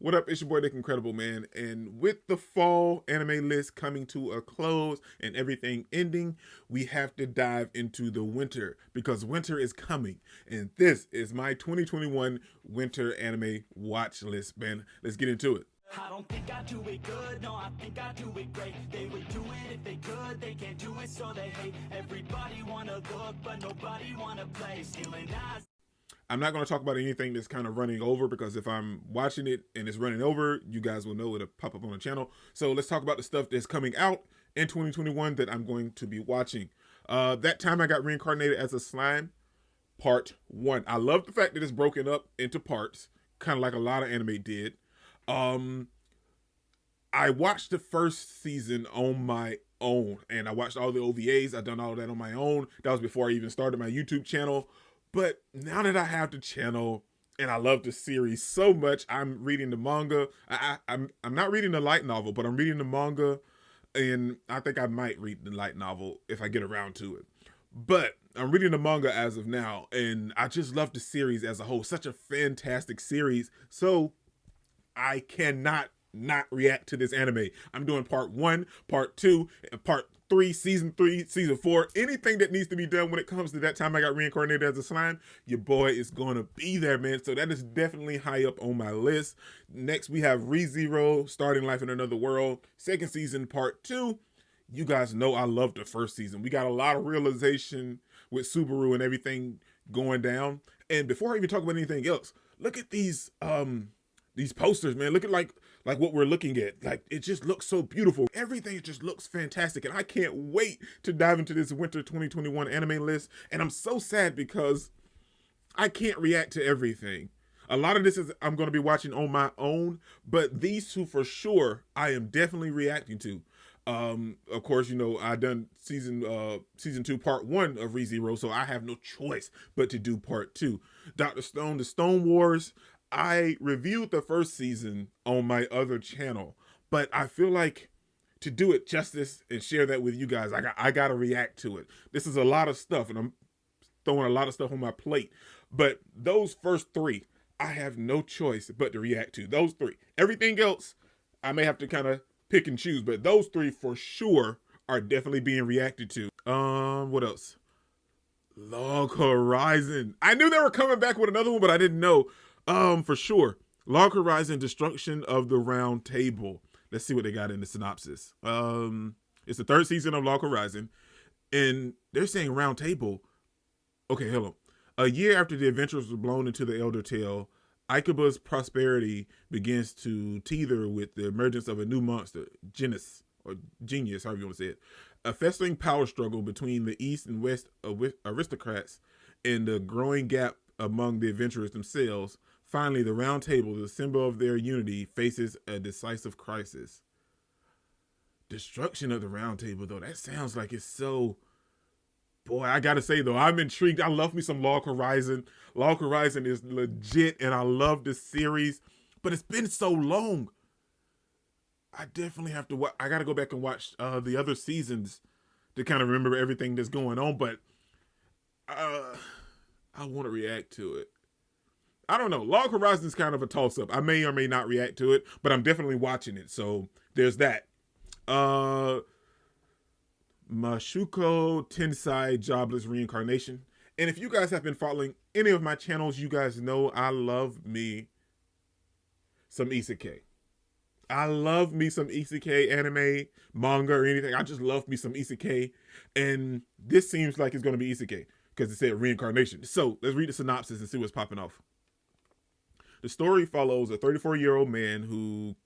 What up? It's your boy Nick Incredible, man. And with the fall anime list coming to a close and everything ending, we have to dive into the winter because winter is coming. And this is my 2021 winter anime watch list, man. Let's get into it. I don't think I do it good, no, I think I do it great. They would do it if they could, they can't do it so they hate. Everybody wanna look, but nobody wanna play. Stealing eyes. I'm not going to talk about anything that's kind of running over because if I'm watching it and it's running over, you guys will know it'll pop up on the channel. So let's talk about the stuff that's coming out in 2021 that I'm going to be watching. That time I got reincarnated as a slime, part 1. I love the fact that it's broken up into parts, kind of like a lot of anime did. I watched the first season on my own, and I watched all the OVAs. I've done all of that on my own. That was before I even started my YouTube channel. But now that I have the channel and I love the series so much, I'm reading the manga. I'm not reading the light novel, but I'm reading the manga, and I think I might read the light novel if I get around to it. But I'm reading the manga as of now, and I just love the series as a whole. Such a fantastic series. So I cannot not react to this anime. I'm doing part 1, part 2, and part 3, season 3, season 4. Anything that needs to be done when it comes to that time I got reincarnated as a slime, your boy is going to be there, man. So that is definitely high up on my list. Next, we have ReZero, Starting Life in Another World, second season, part 2. You guys know I love the first season. We got a lot of realization with Subaru and everything going down. And before I even talk about anything else, look at these posters, man. Look at like what we're looking at. Like, it just looks so beautiful. Everything just looks fantastic. And I can't wait to dive into this winter 2021 anime list. And I'm so sad because I can't react to everything. A lot of this is I'm going to be watching on my own, but these two for sure I am definitely reacting to. Of course, you know, I done season 2 part 1 of ReZero, so I have no choice but to do part 2. Dr. Stone, the Stone Wars. I reviewed the first season on my other channel, but I feel like to do it justice and share that with you guys, I got to react to it. This is a lot of stuff, and I'm throwing a lot of stuff on my plate. But those first 3, I have no choice but to react to. Those 3. Everything else, I may have to kind of pick and choose, but those 3 for sure are definitely being reacted to. What else? Log Horizon. I knew they were coming back with another one, but I didn't know. For sure. Log Horizon, Destruction of the Round Table. Let's see what they got in the synopsis. It's the 3rd season of Log Horizon, and they're saying Round Table. Okay, hello. A year after the adventurers were blown into the Elder Tale, Ikaba's prosperity begins to teeter with the emergence of a new monster, Genius, or Genius, however you want to say it. A festering power struggle between the East and West aristocrats and the growing gap among the adventurers themselves. Finally, the Round Table, the symbol of their unity, faces a decisive crisis. Destruction of the Round Table, though, that sounds like it's so... Boy, I gotta say, though, I'm intrigued. I love me some Log Horizon. Log Horizon is legit, and I love this series, but it's been so long. I definitely have to I gotta go back and watch the other seasons to kind of remember everything that's going on, but I want to react to it. I don't know. Log Horizon is kind of a toss-up. I may or may not react to it, but I'm definitely watching it. So there's that. Mashuko Tensei Jobless Reincarnation. And if you guys have been following any of my channels, you guys know I love me some isekai. I love me some isekai anime, manga, or anything. I just love me some isekai. And this seems like it's going to be isekai because it said reincarnation. So let's read the synopsis and see what's popping off. The story follows a 34-year-old man who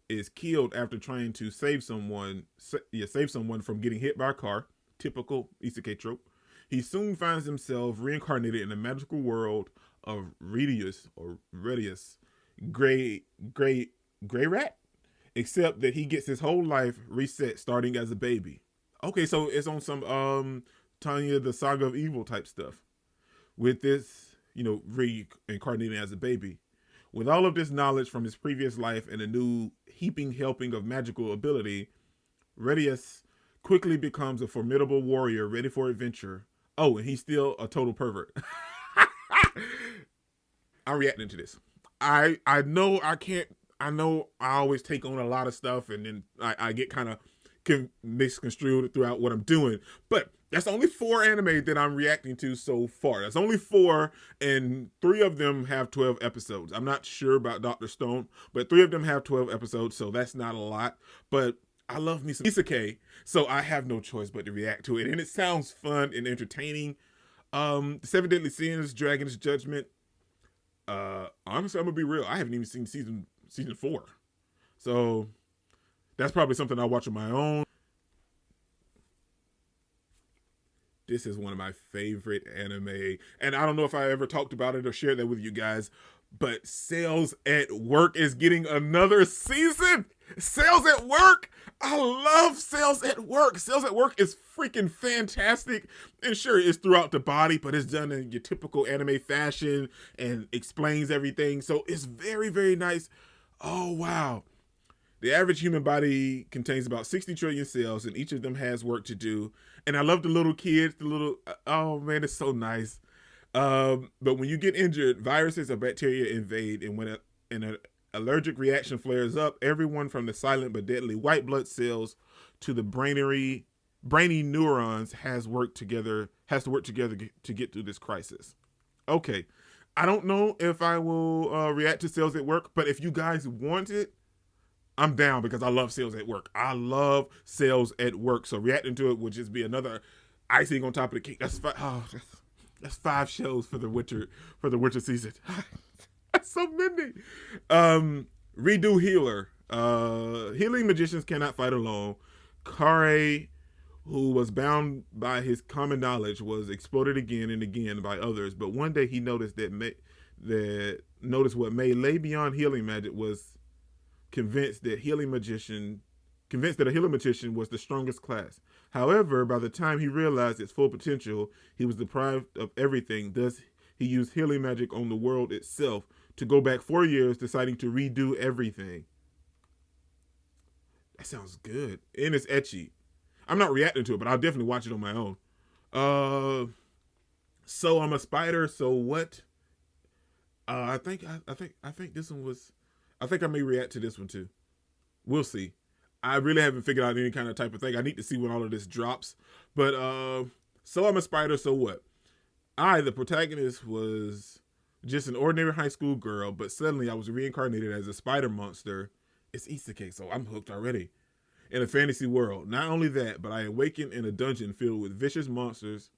is killed after trying to save someone from getting hit by a car. Typical isekai trope. He soon finds himself reincarnated in the magical world of Redius, Gray Rat, except that he gets his whole life reset starting as a baby. Okay, so it's on some Tanya the Saga of Evil type stuff. With this, you know, reincarnating as a baby. With all of this knowledge from his previous life and a new heaping helping of magical ability, Redius quickly becomes a formidable warrior ready for adventure. Oh, and he's still a total pervert. I'm reacting to this. I know I can't I know I always take on a lot of stuff, and then I get kind of misconstrued throughout what I'm doing. But that's only 4 anime that I'm reacting to so far. That's only 4, and 3 of them have 12 episodes. I'm not sure about Dr. Stone, but 3 of them have 12 episodes, so that's not a lot. But I love me some isekai, so I have no choice but to react to it, and it sounds fun and entertaining. Seven Deadly Sins, Dragon's Judgment. Honestly, I'm gonna be real. I haven't even seen season 4, so that's probably something I'll watch on my own. This is one of my favorite anime, and I don't know if I ever talked about it or shared that with you guys, but Sales at Work is getting another season. Sales at Work. I love Sales at Work. Sales at Work is freaking fantastic. And sure, it's throughout the body, but it's done in your typical anime fashion and explains everything. So it's very, very nice. Oh, wow. The average human body contains about 60 trillion cells, and each of them has work to do. And I love the little kids, oh man, it's so nice. But when you get injured, viruses or bacteria invade, and when an allergic reaction flares up, everyone from the silent but deadly white blood cells to the brainy neurons has to work together to get through this crisis. Okay, I don't know if I will react to Sales at Work, but if you guys want it, I'm down because I love Sales at Work. I love Sales at Work. So reacting to it would just be another icing on top of the cake. That's 5 shows for the winter season. That's so many. Redo Healer. Healing magicians cannot fight alone. Kare, who was bound by his common knowledge, was exploited again and again by others. But one day he noticed what may lay beyond healing magic was convinced that a healing magician was the strongest class. However, by the time he realized its full potential, he was deprived of everything. Thus, he used healing magic on the world itself to go back 4 years, deciding to redo everything. That sounds good. And it's ecchi. I'm not reacting to it, but I'll definitely watch it on my own. So I'm a spider, so what? I think this one was, I think I may react to this one too. We'll see. I really haven't figured out any kind of type of thing. I need to see when all of this drops. But so I'm a spider, so what? The protagonist, was just an ordinary high school girl, but suddenly I was reincarnated as a spider monster. It's isekai, so I'm hooked already. In a fantasy world. Not only that, but I awakened in a dungeon filled with vicious monsters.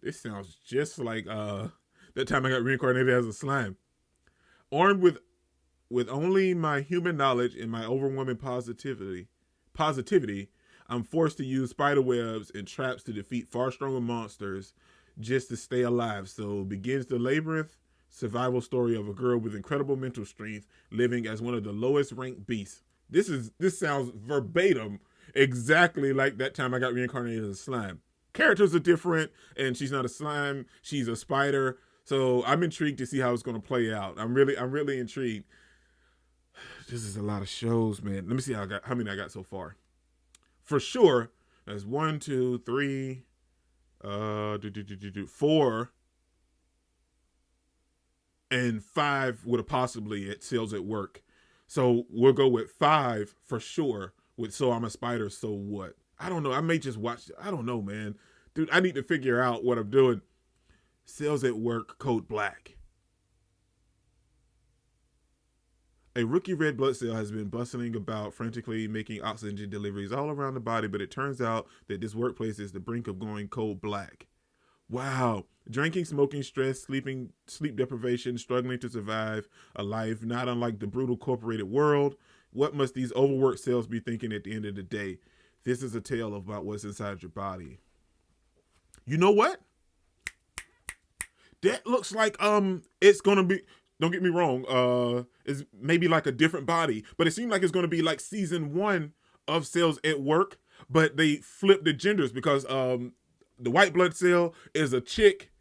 This sounds just like that time I got reincarnated as a slime. Armed with only my human knowledge and my overwhelming positivity, I'm forced to use spider webs and traps to defeat far stronger monsters just to stay alive. So begins the labyrinth survival story of a girl with incredible mental strength living as one of the lowest ranked beasts. This sounds verbatim exactly like that time I got reincarnated as a slime. Characters are different, and she's not a slime, she's a spider. So I'm intrigued to see how it's going to play out. I'm really intrigued. This is a lot of shows, man. Let me see how many I got so far. For sure, there's 1, 2, 3, 4, and 5 would have possibly at Sales at Work. So we'll go with 5 for sure with So I'm a Spider, So What? I don't know. I may just watch. I don't know, man. Dude, I need to figure out what I'm doing. Sales at Work, Code Black. A rookie red blood cell has been bustling about, frantically making oxygen deliveries all around the body, but it turns out that this workplace is the brink of going cold black. Wow. Drinking, smoking, stress, sleep deprivation, struggling to survive a life not unlike the brutal corporated world. What must these overworked cells be thinking at the end of the day? This is a tale about what's inside your body. You know what? That looks like it's gonna be, don't get me wrong, it's maybe like a different body, but it seemed like it's gonna be like season 1 of Sales at Work, but they flipped the genders because the white blood cell is a chick,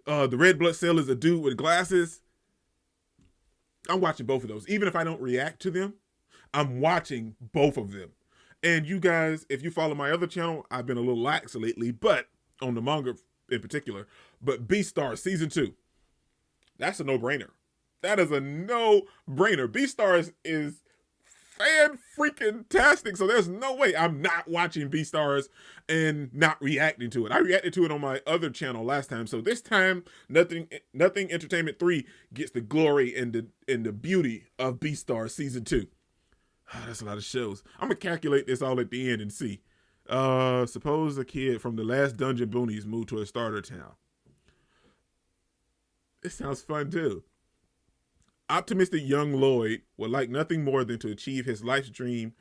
the red blood cell is a dude with glasses. I'm watching both of those. Even if I don't react to them, I'm watching both of them. And you guys, if you follow my other channel, I've been a little lax lately, but on the manga in particular, but Beastars season 2, that's a no-brainer. That is a no-brainer. Beastars is fan-freaking-tastic. So there's no way I'm not watching Beastars and not reacting to it. I reacted to it on my other channel last time. So this time, Nothing Entertainment 3 gets the glory and the beauty of Beastars Season 2. That's a lot of shows. I'm going to calculate this all at the end and see. Suppose a kid from the last Dungeon Boonies moved to a starter town. This sounds fun too. Optimistic young Lloyd would like nothing more than to achieve his life's dream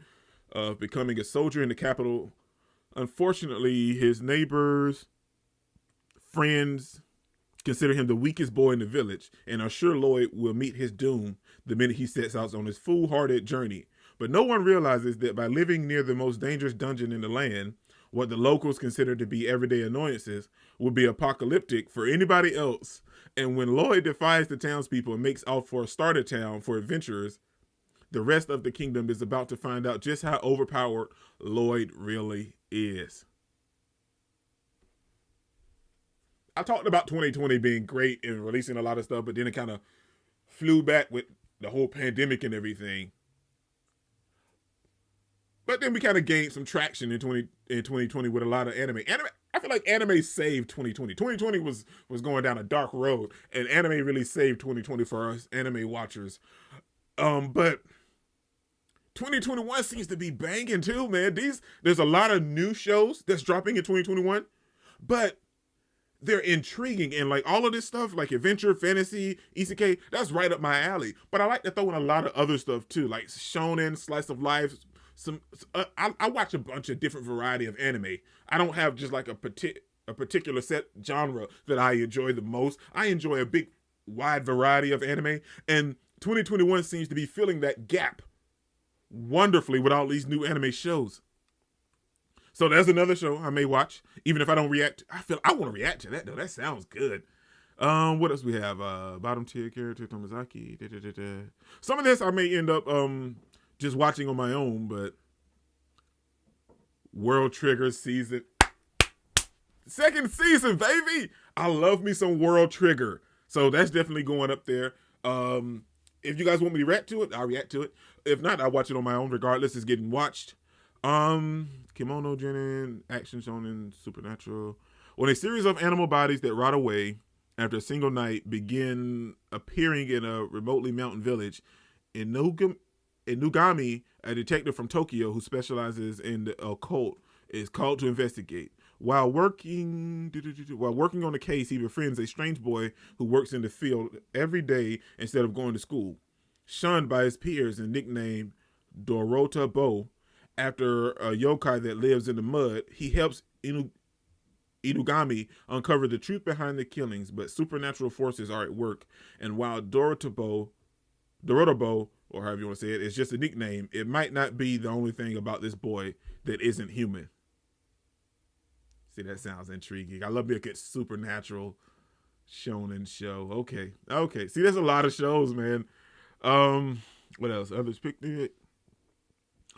of becoming a soldier in the capital. Unfortunately, his neighbors, friends consider him the weakest boy in the village and are sure Lloyd will meet his doom the minute he sets out on his foolhardy journey. But no one realizes that by living near the most dangerous dungeon in the land, what the locals consider to be everyday annoyances will be apocalyptic for anybody else. And when Lloyd defies the townspeople and makes off for a starter town for adventurers, the rest of the kingdom is about to find out just how overpowered Lloyd really is. I talked about 2020 being great and releasing a lot of stuff, but then it kind of flew back with the whole pandemic and everything. But then we kind of gained some traction in 2020 with a lot of anime. I feel like anime saved 2020. 2020 was going down a dark road, and anime really saved 2020 for us anime watchers. But 2021 seems to be banging too, man. There's a lot of new shows that's dropping in 2021, but they're intriguing, and like all of this stuff, like adventure, fantasy, isekai, that's right up my alley. But I like to throw in a lot of other stuff too, like shonen, slice of life. I watch a bunch of different variety of anime. I don't have just like a particular set genre that I enjoy the most. I enjoy a big, wide variety of anime, and 2021 seems to be filling that gap wonderfully with all these new anime shows. So there's another show I may watch, even if I don't react. I want to react to that though. That sounds good. What else we have? Bottom tier character Tomazaki. Some of this I may end up just watching on my own, but World Trigger season, second season, baby. I love me some World Trigger. So that's definitely going up there. If you guys want me to react to it, I'll react to it. If not, I'll watch it on my own. Regardless, it's getting watched. Kimono Genin, Action Shonen, Supernatural. When a series of animal bodies that rot away after a single night begin appearing in a remotely mountain village, Inugami, a detective from Tokyo who specializes in the occult, is called to investigate. While working on the case, he befriends a strange boy who works in the field every day instead of going to school. Shunned by his peers and nicknamed Dorota Bo, after a yokai that lives in the mud, he helps Inugami uncover the truth behind the killings, but supernatural forces are at work. And while Dorota Bo, or however you want to say it, is just a nickname, it might not be the only thing about this boy that isn't human. See, that sounds intriguing. I love me a good supernatural shonen show. Okay. See, there's a lot of shows, man. What else? Others picked it.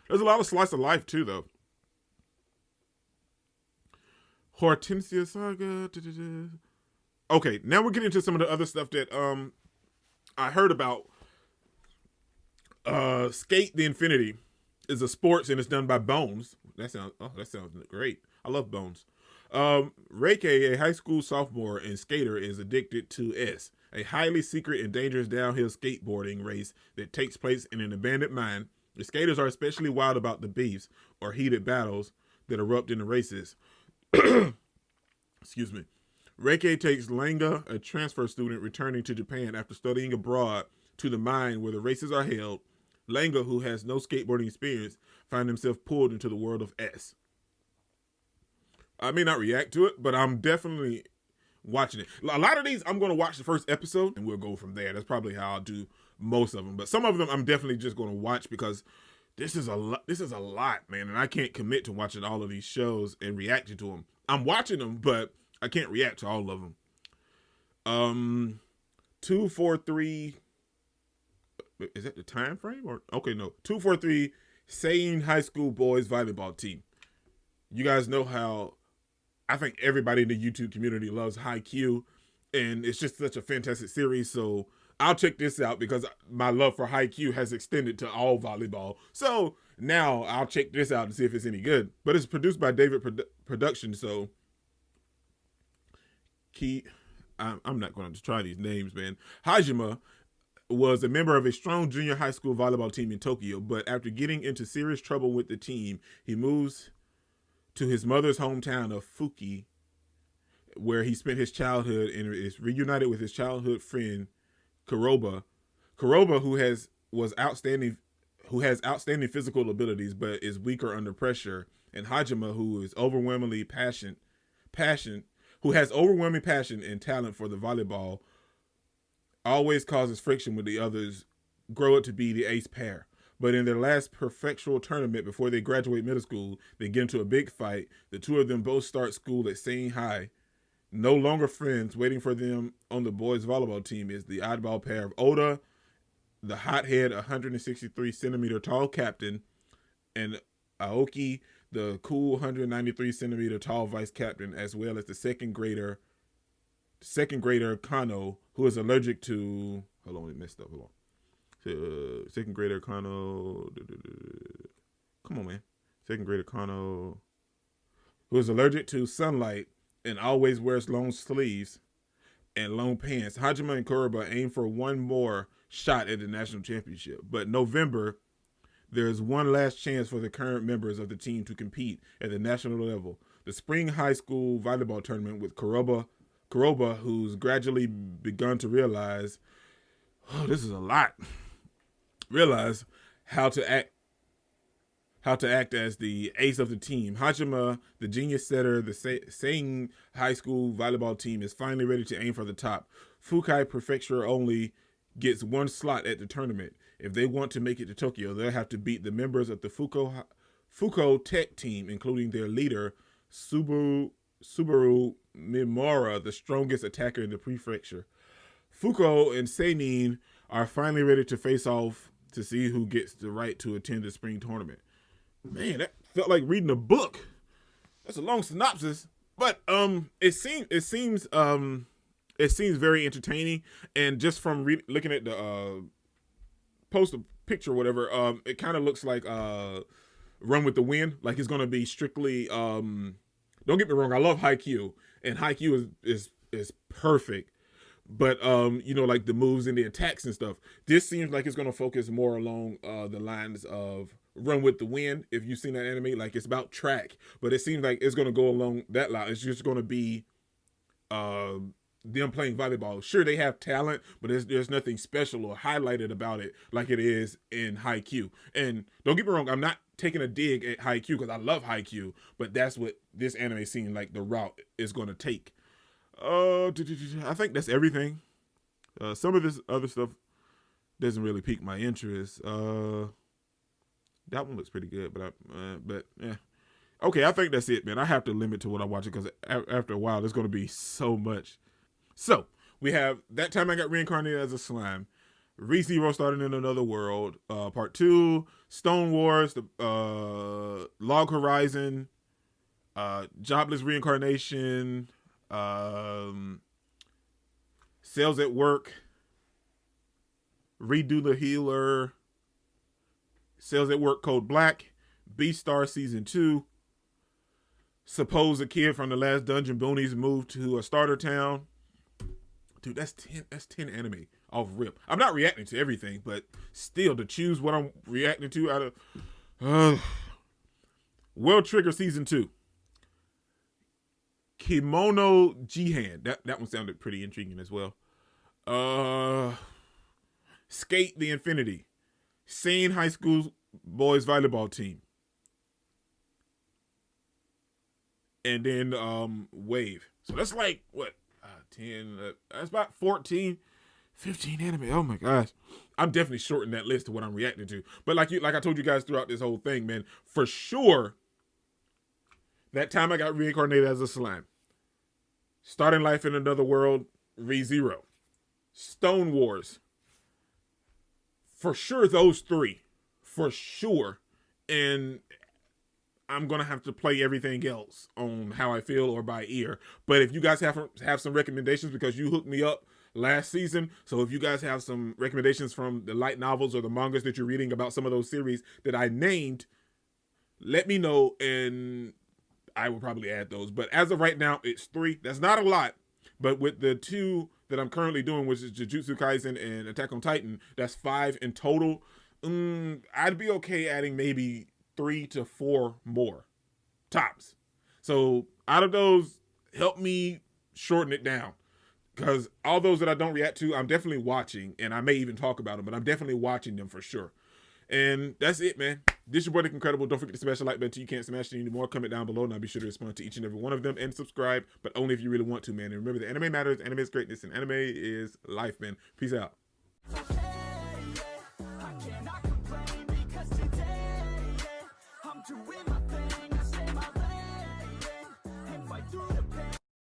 There's a lot of slice of life too, though. Hortensia Saga. Okay, now we're getting into some of the other stuff that I heard about. Skate the Infinity is a sports and it's done by Bones. That sounds great. I love Bones. Reiki, a high school sophomore and skater, is addicted to S, a highly secret and dangerous downhill skateboarding race that takes place in an abandoned mine. The skaters are especially wild about the beefs or heated battles that erupt in the races. Excuse me. Reiki takes Langa, a transfer student returning to Japan after studying abroad, to the mine where the races are held. Langa, who has no skateboarding experience, finds himself pulled into the world of S. I may not react to it, but I'm definitely watching it. A lot of these, I'm going to watch the first episode and we'll go from there. That's probably how I'll do most of them. But some of them I'm definitely just going to watch because this is a lot, man. And I can't commit to watching all of these shows and reacting to them. I'm watching them, but I can't react to all of them. 243. Is that the time frame? Or okay, no. 243 Sane High School Boys Volleyball Team. You guys know how I think everybody in the YouTube community loves Haikyuu, and it's just such a fantastic series. So I'll check this out because my love for Haikyuu has extended to all volleyball. So now I'll check this out and see if it's any good. But it's produced by David Productions, so I'm not going to try these names, man. Hajime was a member of a strong junior high school volleyball team in Tokyo, but after getting into serious trouble with the team, he moves to his mother's hometown of Fuki, where he spent his childhood and is reunited with his childhood friend Kuroba. Kuroba, who has outstanding physical abilities but is weaker under pressure, and Hajime, who is overwhelming passion and talent for the volleyball, always causes friction with the others, grow it to be the ace pair. But in their last prefectural tournament before they graduate middle school, they get into a big fight. The two of them both start school at Seine High. No longer friends, waiting for them on the boys' volleyball team is the oddball pair of Oda, the hothead 163 centimeter tall captain, and Aoki, the cool 193 centimeter tall vice captain, as well as the second grader Kano, who is allergic to. Hold on, we messed up. Hold on. Second grader Kano. Come on, man. Second grader Kano, who is allergic to sunlight and always wears long sleeves and long pants. Hajime and Kuroba aim for one more shot at the national championship. But November, there is one last chance for the current members of the team to compete at the national level. The spring high school volleyball tournament with Kuroba, who's gradually begun to realize, this is a lot. Realize how to act as the ace of the team. Hajime, the genius setter, the Seine high school volleyball team is finally ready to aim for the top. Fukai Prefecture only gets one slot at the tournament. If they want to make it to Tokyo, they'll have to beat the members of the Fuko Tech team, including their leader, Subaru Mimura, the strongest attacker in the prefecture. Fuko and Seinin are finally ready to face off to see who gets the right to attend the spring tournament. Man, that felt like reading a book. That's a long synopsis, but it seems very entertaining. And just from looking at the poster picture, or whatever, it kind of looks like Run with the Wind. Like it's gonna be strictly. Don't get me wrong, I love Haikyuu, and Haikyuu is perfect. But like the moves and the attacks and stuff. This seems like it's gonna focus more along the lines of Run with the Wind. If you've seen that anime, like it's about track, but it seems like it's gonna go along that line. It's just gonna be them playing volleyball. Sure, they have talent, but there's nothing special or highlighted about it like it is in Haikyuu. And don't get me wrong, I'm not taking a dig at Haikyuu because I love Haikyuu, but that's what this anime seems like the route is gonna take. I think that's everything. Some of this other stuff doesn't really pique my interest. That one looks pretty good, but yeah. Okay, I think that's it, man. I have to limit to what I watch it because after a while, there's going to be so much. So we have That Time I Got Reincarnated as a Slime, ReZero Starting in Another World, Part 2, Stone Wars, Log Horizon, Jobless Reincarnation, Sales at Work, Redo the Healer, Sales at Work Code Black, Beastars Season 2, Suppose a Kid from the Last Dungeon Boonies moved to a starter town. Dude, that's 10 anime off rip. I'm not reacting to everything, but still to choose what I'm reacting to out of World Trigger Season 2. Kimono Jihan. That one sounded pretty intriguing as well. Skate the Infinity. Seine High School Boys Volleyball Team. And then Wave. So that's like, what? 10. That's about 14, 15 anime. Oh my gosh. I'm definitely shortening that list to what I'm reacting to. But like I told you guys throughout this whole thing, man, for sure, That Time I Got Reincarnated as a Slime. Starting Life in Another World, ReZero. Stone Wars. For sure, those three. For sure. And I'm going to have to play everything else on how I feel or by ear. But if you guys have some recommendations, because you hooked me up last season. So if you guys have some recommendations from the light novels or the mangas that you're reading about some of those series that I named, let me know and I will probably add those. But as of right now, it's 3. That's not a lot. But with the 2 that I'm currently doing, which is Jujutsu Kaisen and Attack on Titan, that's 5 in total. I'd be okay adding maybe 3 to 4 more tops. So out of those, help me shorten it down. Because all those that I don't react to, I'm definitely watching, and I may even talk about them, but I'm definitely watching them for sure. And that's it, man. This is your boy, Nick Incredible. Don't forget to smash the like button. You can't smash it anymore. Comment down below, and I'll be sure to respond to each and every one of them and subscribe, but only if you really want to, man. And remember, the anime matters, anime is greatness, and anime is life, man. Peace out.